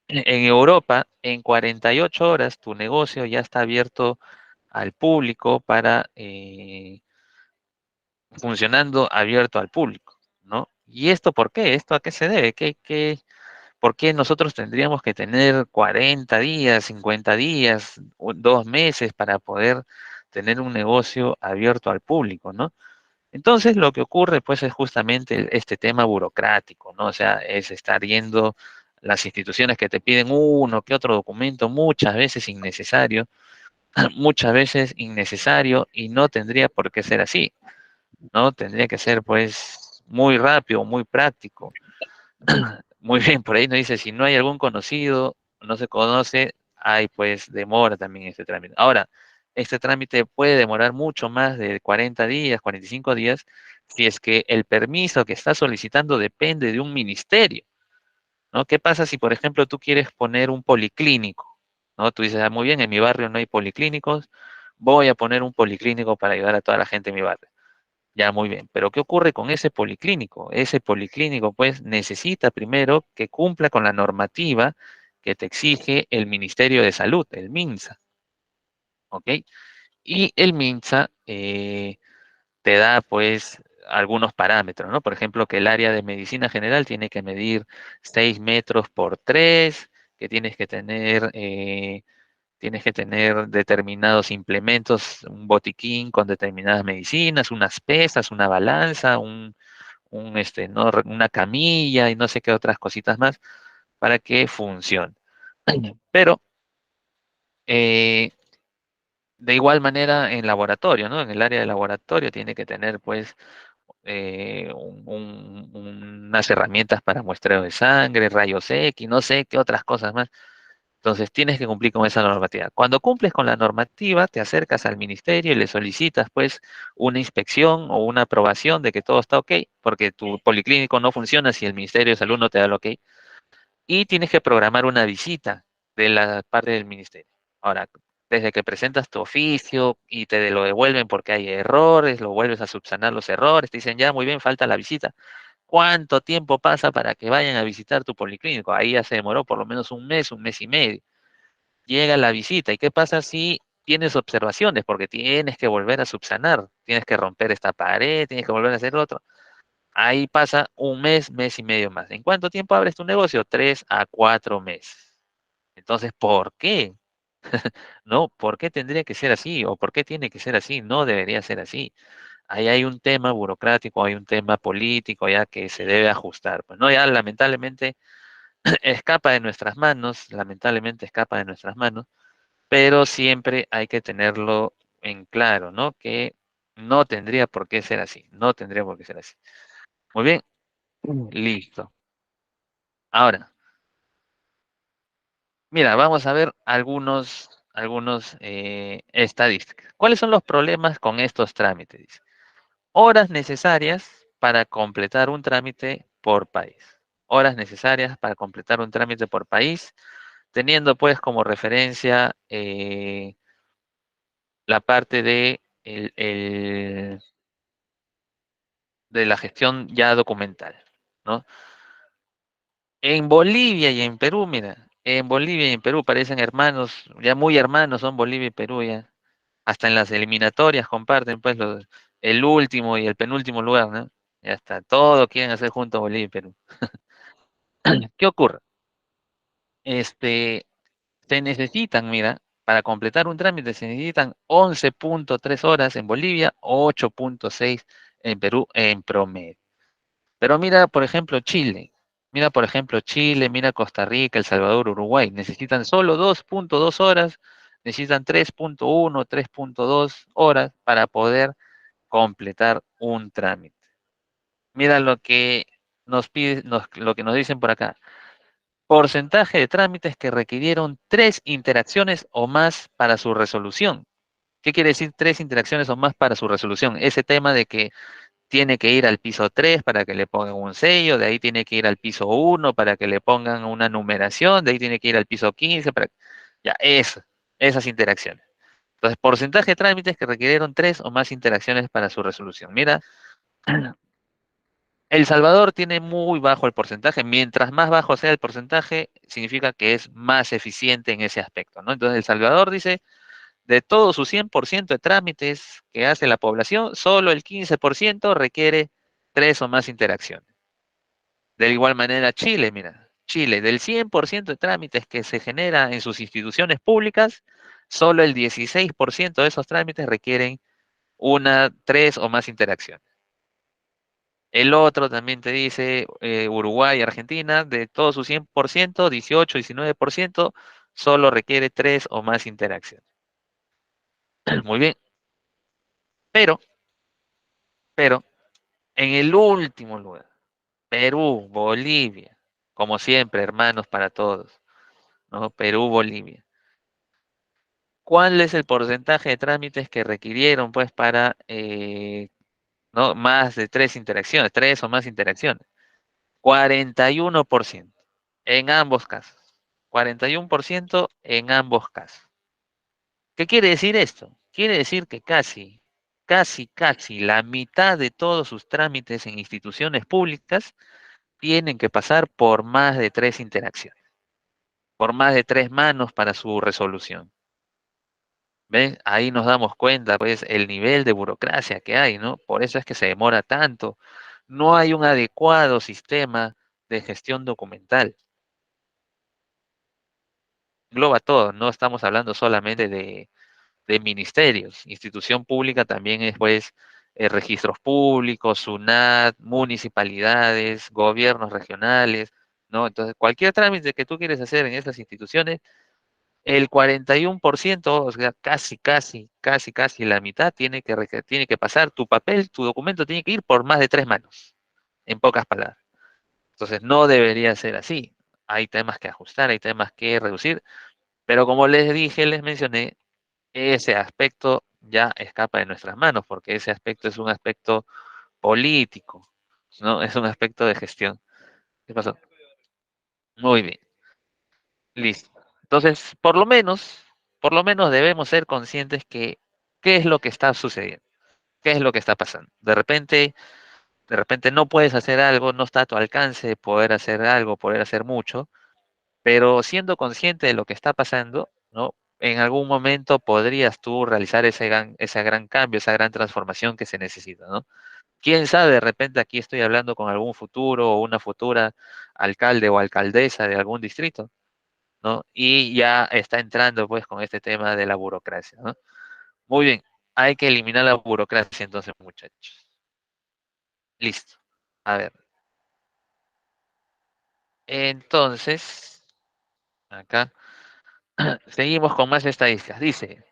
Europa, en 48 horas, tu negocio ya está abierto al público para funcionando abierto al público, ¿no? ¿Y esto por qué? ¿Esto a qué se debe? ¿Por qué nosotros tendríamos que tener 40 días, 50 días, 2 meses para poder tener un negocio abierto al público, ¿no? Entonces lo que ocurre pues es justamente este tema burocrático, ¿no? O sea, es estar yendo las instituciones que te piden uno que otro documento, muchas veces innecesario, muchas veces innecesario y no tendría por qué ser así, ¿no? Tendría que ser pues muy rápido, muy práctico. Muy bien, por ahí nos dice, si no hay algún conocido, no se conoce, hay pues demora también este trámite. Ahora, este trámite puede demorar mucho más de 40 días, 45 días, si es que el permiso que está solicitando depende de un ministerio, ¿no? ¿Qué pasa si, por ejemplo, tú quieres poner un policlínico, ¿no? Tú dices, muy bien, en mi barrio no hay policlínicos, voy a poner un policlínico para ayudar a toda la gente en mi barrio. Ya, muy bien. Pero ¿qué ocurre con ese policlínico? Ese policlínico, pues, necesita primero que cumpla con la normativa que te exige el Ministerio de Salud, el MINSA, ¿ok? Y el MINSA te da, pues, algunos parámetros, ¿no? Por ejemplo, que el área de medicina general tiene que medir 6 metros por 3, que tienes que tener determinados implementos, un botiquín con determinadas medicinas, unas pesas, una balanza, no, una camilla y no sé qué otras cositas más para que funcione. Pero eh, de igual manera en laboratorio, ¿no? En el área de laboratorio tiene que tener pues unas herramientas para muestreo de sangre, rayos X, no sé qué otras cosas más. Entonces tienes que cumplir con esa normativa. Cuando cumples con la normativa, te acercas al ministerio y le solicitas pues una inspección o una aprobación de que todo está ok, porque tu policlínico no funciona si el Ministerio de Salud no te da el ok, y tienes que programar una visita de la parte del ministerio. Ahora, desde que presentas tu oficio y te lo devuelven porque hay errores, lo vuelves a subsanar los errores, te dicen ya, muy bien, falta la visita. ¿Cuánto tiempo pasa para que vayan a visitar tu policlínico? Ahí ya se demoró por lo menos un mes y medio. Llega la visita. ¿Y qué pasa si tienes observaciones? Porque tienes que volver a subsanar, tienes que romper esta pared, tienes que volver a hacer otro. Ahí pasa un mes, mes y medio más. ¿En cuánto tiempo abres tu negocio? 3 a 4 meses. Entonces, ¿por qué? No, ¿por qué tendría que ser así? ¿O por qué tiene que ser así? No debería ser así. Ahí hay un tema burocrático, hay un tema político ya que se debe ajustar. Pues no, ya lamentablemente escapa de nuestras manos, lamentablemente escapa de nuestras manos, pero siempre hay que tenerlo en claro, ¿no? Que no tendría por qué ser así, no tendría por qué ser así. Muy bien, listo. Ahora, mira, vamos a ver algunos estadísticas. ¿Cuáles son los problemas con estos trámites? Dice, horas necesarias para completar un trámite por país. Horas necesarias para completar un trámite por país, teniendo pues como referencia la parte de la gestión ya documental, ¿no? En Bolivia y en Perú, mira, en Bolivia y en Perú parecen hermanos, ya muy hermanos son Bolivia y Perú ya. Hasta en las eliminatorias comparten pues el último y el penúltimo lugar, ¿no? Ya está, todo quieren hacer junto a Bolivia y Perú. ¿Qué ocurre? Este, se necesitan, mira, para completar un trámite se necesitan 11.3 horas en Bolivia, 8.6 en Perú en promedio. Pero mira, por ejemplo, Chile. Mira, por ejemplo, Chile, mira Costa Rica, El Salvador, Uruguay. Necesitan solo 2.2 horas, necesitan 3.1, 3.2 horas para poder completar un trámite. Mira lo que nos pide, lo que nos dicen por acá. Porcentaje de trámites que requirieron 3 interacciones o más para su resolución. ¿Qué quiere decir 3 interacciones o más para su resolución? Ese tema de que tiene que ir al piso 3 para que le pongan un sello, de ahí tiene que ir al piso 1 para que le pongan una numeración, de ahí tiene que ir al piso 15 para... Ya, esas interacciones. Entonces, porcentaje de trámites que requirieron 3 o más interacciones para su resolución. Mira, El Salvador tiene muy bajo el porcentaje. Mientras más bajo sea el porcentaje, significa que es más eficiente en ese aspecto, ¿no? Entonces, El Salvador dice, de todo su 100% de trámites que hace la población, solo el 15% requiere 3 o más interacciones. De igual manera, Chile, mira, Chile, del 100% de trámites que se genera en sus instituciones públicas, solo el 16% de esos trámites requieren 3 o más interacciones. El otro también te dice Uruguay y Argentina, de todo su 100%, 18, 19%, solo requiere 3 o más interacciones. Muy bien, pero, pero, en el último lugar, Perú, Bolivia, como siempre, hermanos para todos, ¿no? Perú, Bolivia. ¿Cuál es el porcentaje de trámites que requirieron, pues, para, no, más de 3 interacciones, 3 o más interacciones? 41% en ambos casos. 41% en ambos casos. ¿Qué quiere decir esto? Quiere decir que casi. casi la mitad de todos sus trámites en instituciones públicas tienen que pasar por más de 3 interacciones, por más de 3 manos para su resolución. ¿Ven? Ahí nos damos cuenta, pues, el nivel de burocracia que hay, ¿no? Por eso es que se demora tanto. No hay un adecuado sistema de gestión documental. Engloba todo, no estamos hablando solamente de ministerios. Institución pública también es, pues, registros públicos, SUNAT, municipalidades, gobiernos regionales, ¿no? Entonces, cualquier trámite que tú quieres hacer en estas instituciones, el 41%, o sea, casi la mitad tiene que pasar tu papel, tu documento tiene que ir por más de 3 manos, en pocas palabras. Entonces, no debería ser así. Hay temas que ajustar, hay temas que reducir, pero como les dije, les mencioné, ese aspecto ya escapa de nuestras manos, porque ese aspecto es un aspecto político, ¿no? Es un aspecto de gestión. ¿Qué pasó? Muy bien, listo. Entonces, por lo menos debemos ser conscientes que qué es lo que está sucediendo, qué es lo que está pasando. De repente no puedes hacer algo, no está a tu alcance poder hacer algo, poder hacer mucho, pero siendo consciente de lo que está pasando, ¿no? En algún momento podrías tú realizar ese gran cambio, esa gran transformación que se necesita, ¿no? Quién sabe, de repente aquí estoy hablando con algún futuro o una futura alcalde o alcaldesa de algún distrito, ¿no? Y ya está entrando pues con este tema de la burocracia, ¿no? Muy bien, hay que eliminar la burocracia entonces, muchachos. Listo. A ver, entonces, acá seguimos con más estadísticas. Dice,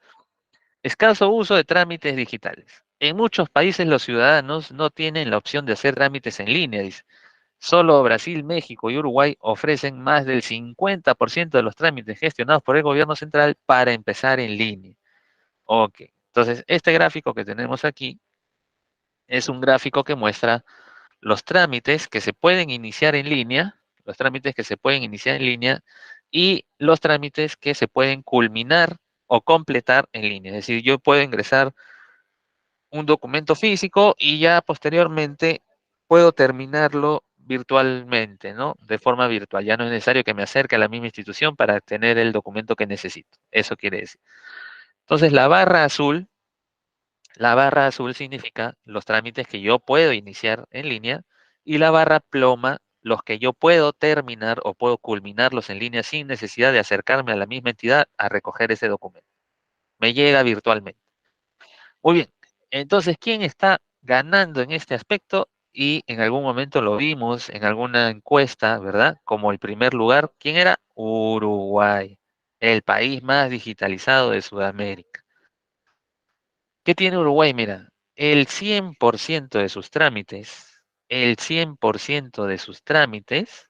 escaso uso de trámites digitales. En muchos países los ciudadanos no tienen la opción de hacer trámites en línea, dice. Solo Brasil, México y Uruguay ofrecen más del 50% de los trámites gestionados por el gobierno central para empezar en línea. Ok, entonces este gráfico que tenemos aquí es un gráfico que muestra los trámites que se pueden iniciar en línea, los trámites que se pueden iniciar en línea y los trámites que se pueden culminar o completar en línea. Es decir, yo puedo ingresar un documento físico y ya posteriormente puedo terminarlo virtualmente, ¿no? De forma virtual. Ya no es necesario que me acerque a la misma institución para tener el documento que necesito. Eso quiere decir. Entonces, la barra azul significa los trámites que yo puedo iniciar en línea y la barra ploma, los que yo puedo terminar o puedo culminarlos en línea sin necesidad de acercarme a la misma entidad a recoger ese documento. Me llega virtualmente. Muy bien. Entonces, ¿quién está ganando en este aspecto? Y en algún momento lo vimos en alguna encuesta, ¿verdad? Como el primer lugar, ¿quién era? Uruguay, el país más digitalizado de Sudamérica. ¿Qué tiene Uruguay? Mira, el 100% de sus trámites, el 100% de sus trámites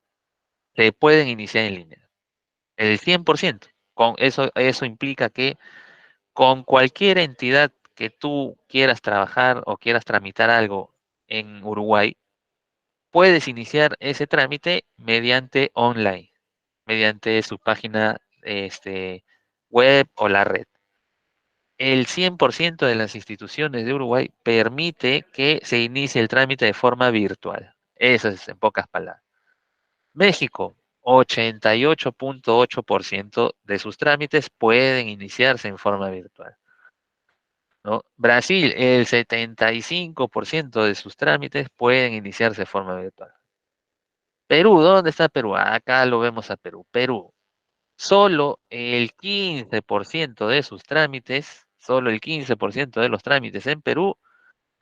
se pueden iniciar en línea. El 100%. Eso implica que con cualquier entidad que tú quieras trabajar o quieras tramitar algo en Uruguay, puedes iniciar ese trámite mediante online, mediante su página web o la red. El 100% de las instituciones de Uruguay permite que se inicie el trámite de forma virtual. Eso es en pocas palabras. México, 88.8% de sus trámites pueden iniciarse en forma virtual. ¿No? Brasil, el 75% de sus trámites pueden iniciarse de forma virtual. Perú, ¿dónde está Perú? Acá lo vemos a Perú. Perú, solo el 15% de sus trámites, solo el 15% de los trámites en Perú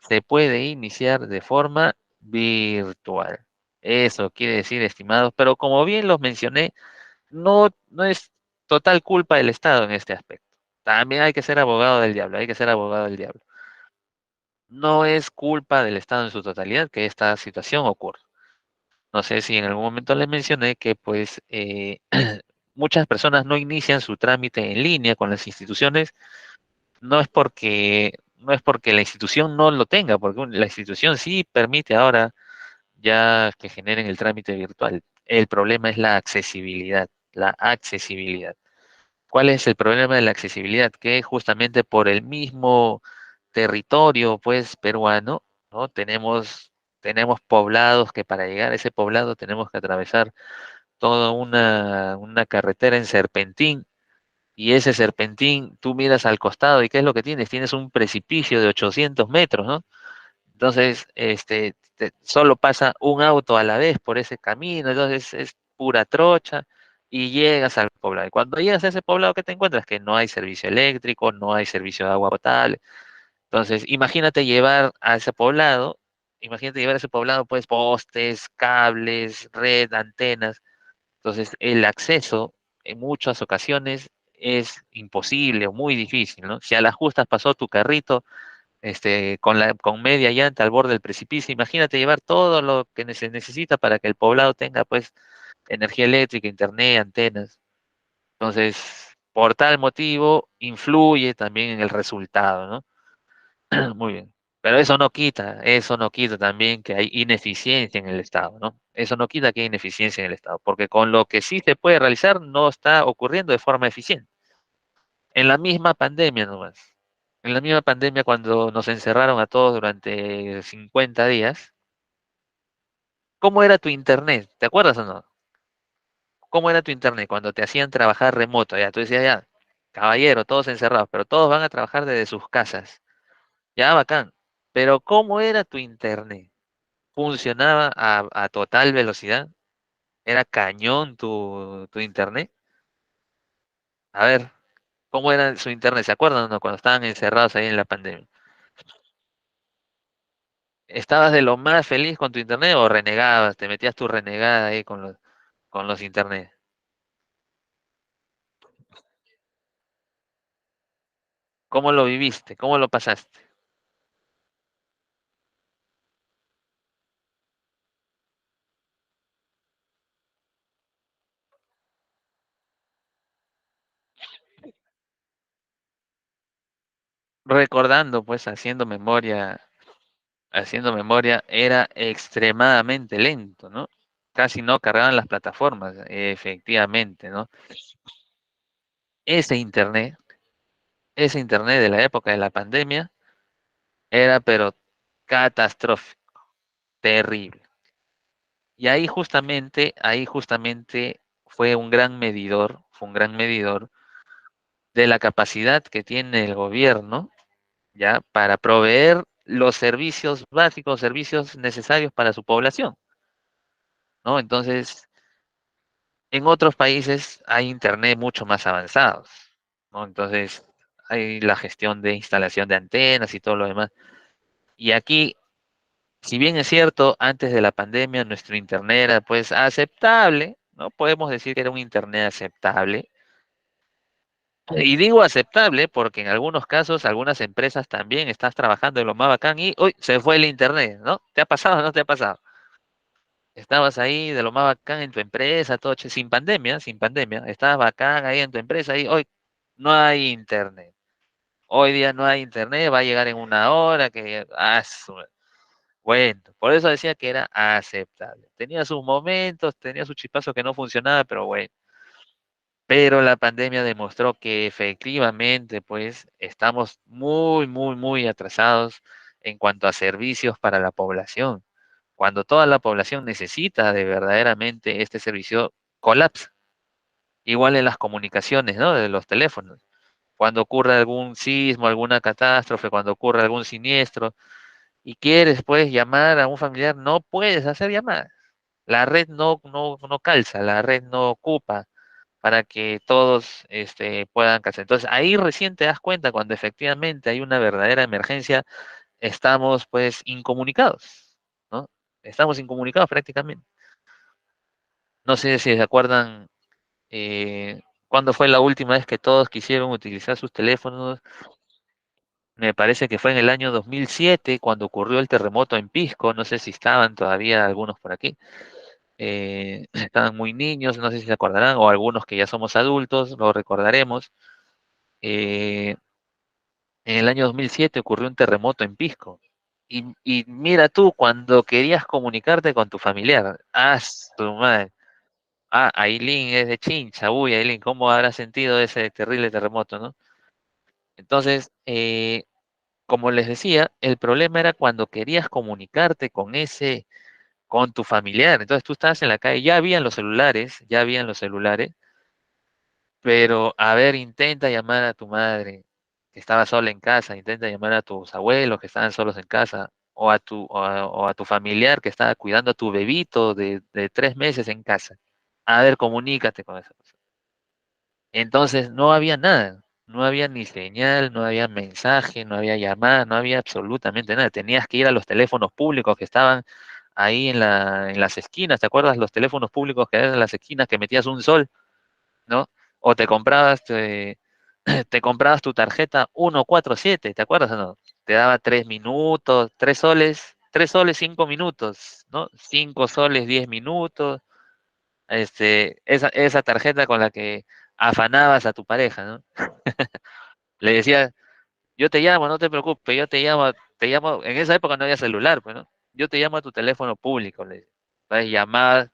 se puede iniciar de forma virtual. Eso quiere decir, estimados, pero como bien los mencioné, no es total culpa del Estado en este aspecto. También hay que ser abogado del diablo, hay que ser abogado del diablo. No es culpa del Estado en su totalidad que esta situación ocurra. No sé si en algún momento les mencioné que pues muchas personas no inician su trámite en línea con las instituciones, no es porque la institución no lo tenga, porque la institución sí permite ahora ya que generen el trámite virtual. El problema es la accesibilidad, la accesibilidad. ¿Cuál es el problema de la accesibilidad? Que justamente por el mismo territorio, pues, peruano, ¿no? Tenemos poblados que para llegar a ese poblado tenemos que atravesar toda una carretera en serpentín, y ese serpentín, tú miras al costado y ¿qué es lo que tienes? Tienes un precipicio de 800 metros, ¿no? Entonces, solo pasa un auto a la vez por ese camino, entonces es pura trocha y llegas al poblado. Y cuando llegas a ese poblado, ¿qué te encuentras? Que no hay servicio eléctrico, no hay servicio de agua potable. Entonces, imagínate llevar a ese poblado, pues postes, cables, red, antenas. Entonces, el acceso en muchas ocasiones es imposible o muy difícil, ¿no? Si a las justas pasó tu carrito, con media llanta al borde del precipicio, imagínate llevar todo lo que se necesita para que el poblado tenga, pues, energía eléctrica, internet, antenas. Entonces, por tal motivo, influye también en el resultado, ¿no? Muy bien. Pero eso no quita también que hay ineficiencia en el Estado, ¿no? Eso no quita que hay ineficiencia en el Estado, porque con lo que sí se puede realizar no está ocurriendo de forma eficiente. En la misma pandemia nomás. En la misma pandemia cuando nos encerraron a todos durante 50 días, ¿cómo era tu internet? ¿Te acuerdas o no? ¿Cómo era tu internet cuando te hacían trabajar remoto? Ya, tú decías, ya, caballero, todos encerrados, pero todos van a trabajar desde sus casas. Ya, bacán. Pero ¿cómo era tu internet? ¿Funcionaba a total velocidad? ¿Era cañón tu internet? A ver, ¿cómo era su internet? ¿Se acuerdan o no? Cuando estaban encerrados ahí en la pandemia. ¿Estabas de lo más feliz con tu internet o renegabas? Te metías tu renegada ahí con los internet. ¿Cómo lo viviste? ¿Cómo lo pasaste? Recordando, pues, haciendo memoria, era extremadamente lento, ¿no? Casi no cargaban las plataformas, efectivamente, ¿no? Ese internet, ese internet de la época de la pandemia era, pero catastrófico, terrible. Y ahí justamente fue un gran medidor de la capacidad que tiene el gobierno, ya, para proveer los servicios básicos, servicios necesarios para su población, ¿no? Entonces, en otros países hay internet mucho más avanzados, ¿no? Entonces, hay la gestión de instalación de antenas y todo lo demás. Y aquí, si bien es cierto, antes de la pandemia nuestro internet era pues aceptable, ¿no? Podemos decir que era un internet aceptable. Y digo aceptable porque en algunos casos, algunas empresas también estás trabajando en lo más bacán y uy, se fue el internet, ¿no? ¿Te ha pasado o no te ha pasado? Estabas ahí de lo más bacán en tu empresa, todo sin pandemia, estabas bacán ahí en tu empresa y hoy no hay internet. Hoy día no hay internet, va a llegar en una hora que bueno, por eso decía que era aceptable. Tenía sus momentos, tenía sus chispazos que no funcionaba, pero bueno. Pero la pandemia demostró que efectivamente, pues, estamos muy, muy, muy atrasados en cuanto a servicios para la población. Cuando toda la población necesita de verdaderamente este servicio, colapsa. Igual en las comunicaciones, ¿no? De los teléfonos. Cuando ocurre algún sismo, alguna catástrofe, cuando ocurre algún siniestro y quieres, pues, llamar a un familiar, no puedes hacer llamadas. La red no calza, la red no ocupa para que todos puedan casar. Entonces, ahí recién te das cuenta cuando efectivamente hay una verdadera emergencia, estamos pues incomunicados, ¿no? Estamos incomunicados prácticamente. No sé si se acuerdan cuándo fue la última vez que todos quisieron utilizar sus teléfonos. Me parece que fue en el año 2007 cuando ocurrió el terremoto en Pisco. No sé si estaban todavía algunos por aquí. Estaban muy niños, no sé si se acordarán, o algunos que ya somos adultos, lo recordaremos. Eh, En el año 2007 ocurrió un terremoto en Pisco. Y mira tú, cuando querías comunicarte con tu familiar, su madre. Aileen es de Chincha, uy, Aileen, ¿cómo habrá sentido ese terrible terremoto, no? Entonces, Como les decía, el problema era cuando querías comunicarte con tu familiar. Entonces tú estabas en la calle, ya habían los celulares, pero a ver, intenta llamar a tu madre que estaba sola en casa, intenta llamar a tus abuelos que estaban solos en casa, o a tu familiar que estaba cuidando a tu bebito de 3 meses en casa. A ver, comunícate con esa persona. Entonces no había nada, no había ni señal, no había mensaje, no había llamada, no había absolutamente nada. Tenías que ir a los teléfonos públicos que estaban ahí en las esquinas. ¿Te acuerdas los teléfonos públicos que eran en las esquinas que metías un sol, ¿no? O te comprabas tu tarjeta 147, ¿te acuerdas o no? Te daba 3 minutos, 3 soles 5 minutos, ¿no? 5 soles 10 minutos. Esa tarjeta con la que afanabas a tu pareja, ¿no? Le decías, yo te llamo, no te preocupes, te llamo, en esa época no había celular, pues, ¿no? Yo te llamo a tu teléfono público, le decía. Entonces llamabas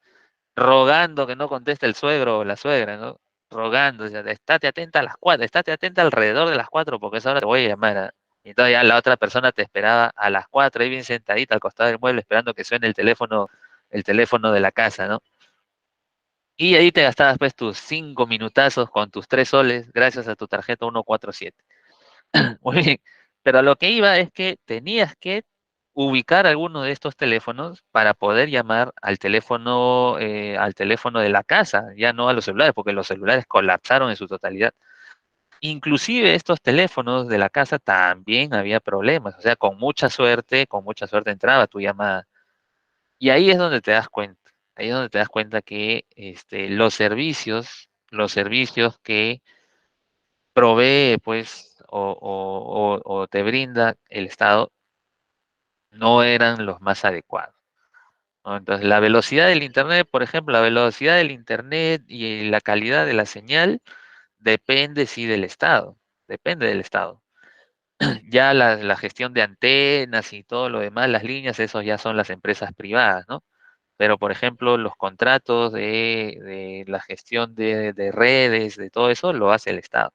rogando que no conteste el suegro o la suegra, ¿no? Rogando, o sea, estate atenta a las 4, estate atenta alrededor de las 4 porque esa hora te voy a llamar. ¿Ah? Y entonces ya la otra persona te esperaba a las 4 ahí bien sentadita al costado del mueble esperando que suene el teléfono de la casa, ¿no? Y ahí te gastabas pues tus 5 minutazos con tus 3 soles gracias a tu tarjeta 147. Muy bien. Pero a lo que iba es que tenías que ubicar alguno de estos teléfonos para poder llamar al teléfono de la casa, ya no a los celulares, porque los celulares colapsaron en su totalidad. Inclusive estos teléfonos de la casa también había problemas, o sea, con mucha suerte entraba tu llamada. Y ahí es donde te das cuenta, ahí es donde te das cuenta que los servicios que provee, pues, o te brinda el Estado, no eran los más adecuados, ¿no? Entonces, la velocidad del Internet, por ejemplo, la velocidad del Internet y la calidad de la señal depende, sí, del Estado, depende del Estado. Ya la gestión de antenas y todo lo demás, las líneas, esos ya son las empresas privadas, ¿no? Pero, por ejemplo, los contratos de la gestión de redes, de todo eso, lo hace el Estado.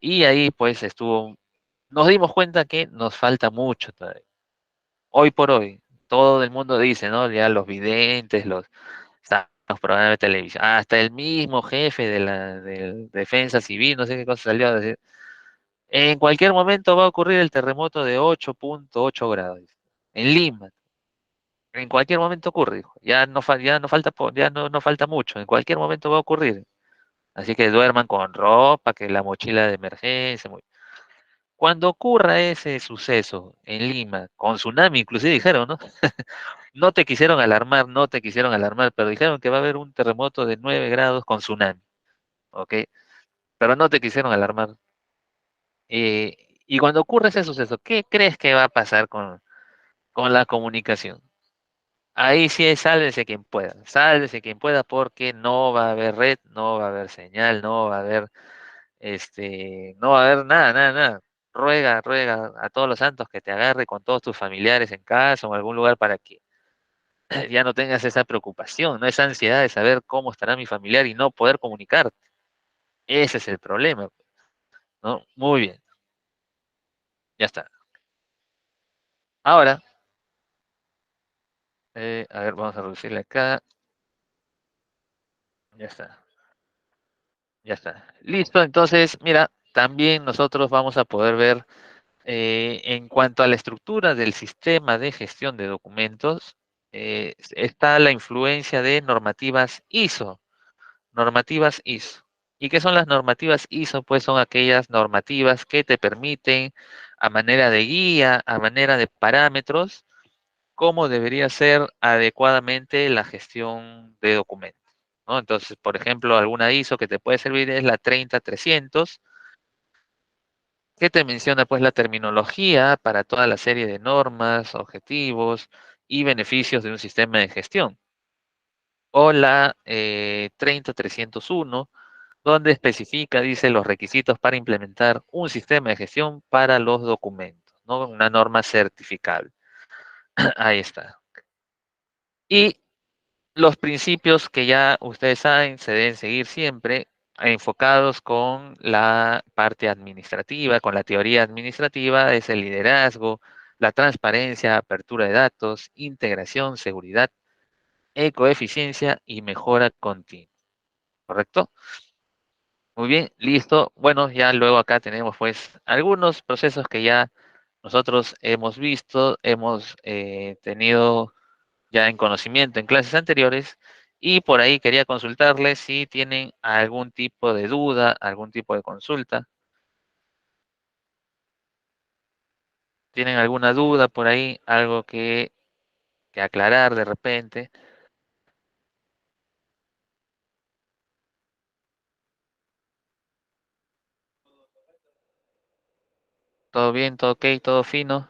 Y ahí, pues, nos dimos cuenta que nos falta mucho todavía. Hoy por hoy, todo el mundo dice, ¿no? Ya los videntes, los programas de televisión, hasta el mismo jefe de Defensa Civil, no sé qué cosa salió a decir. En cualquier momento va a ocurrir el terremoto de 8.8 grados en Lima. En cualquier momento ocurre, dijo. Ya no falta, no falta mucho. En cualquier momento va a ocurrir. Así que duerman con ropa, que la mochila de emergencia. Cuando ocurra ese suceso en Lima, con tsunami, inclusive dijeron, ¿no? No te quisieron alarmar, no te quisieron alarmar, pero dijeron que va a haber un terremoto de 9 grados con tsunami, ¿ok? Pero no te quisieron alarmar. Eh, y cuando ocurre ese suceso, ¿qué crees que va a pasar con la comunicación? Ahí sí es sálvese quien pueda porque no va a haber red, no va a haber señal, no va a haber nada, nada, nada. Ruega, ruega a todos los santos que te agarre con todos tus familiares en casa o en algún lugar para que ya no tengas esa preocupación, no esa ansiedad de saber cómo estará mi familiar y no poder comunicarte. Ese es el problema, ¿no? Muy bien, ya está. Ahora, a ver, vamos a reducirle acá. Ya está, ya está. Listo, entonces, mira, también nosotros vamos a poder ver en cuanto a la estructura del sistema de gestión de documentos, está la influencia de normativas ISO. Normativas ISO. ¿Y qué son las normativas ISO? Pues son aquellas normativas que te permiten, a manera de guía, a manera de parámetros, cómo debería ser adecuadamente la gestión de documentos, ¿no? Entonces, por ejemplo, alguna ISO que te puede servir es la 30300, que te menciona pues la terminología para toda la serie de normas, objetivos y beneficios de un sistema de gestión. O la 30301 donde especifica, dice, los requisitos para implementar un sistema de gestión para los documentos, ¿no? Una norma certificable. Ahí está. Y los principios que ya ustedes saben se deben seguir siempre. enfocados con la parte administrativa, con la teoría administrativa, es el liderazgo, la transparencia, apertura de datos, integración, seguridad, ecoeficiencia y mejora continua. ¿Correcto? Muy bien, listo. Bueno, ya luego acá tenemos pues algunos procesos que ya nosotros hemos visto, hemos tenido ya en conocimiento en clases anteriores y por ahí quería consultarles si tienen algún tipo de duda, algún tipo de consulta. ¿Tienen alguna duda por ahí? Algo que aclarar de repente. ¿Todo bien? ¿Todo ok? ¿Todo fino?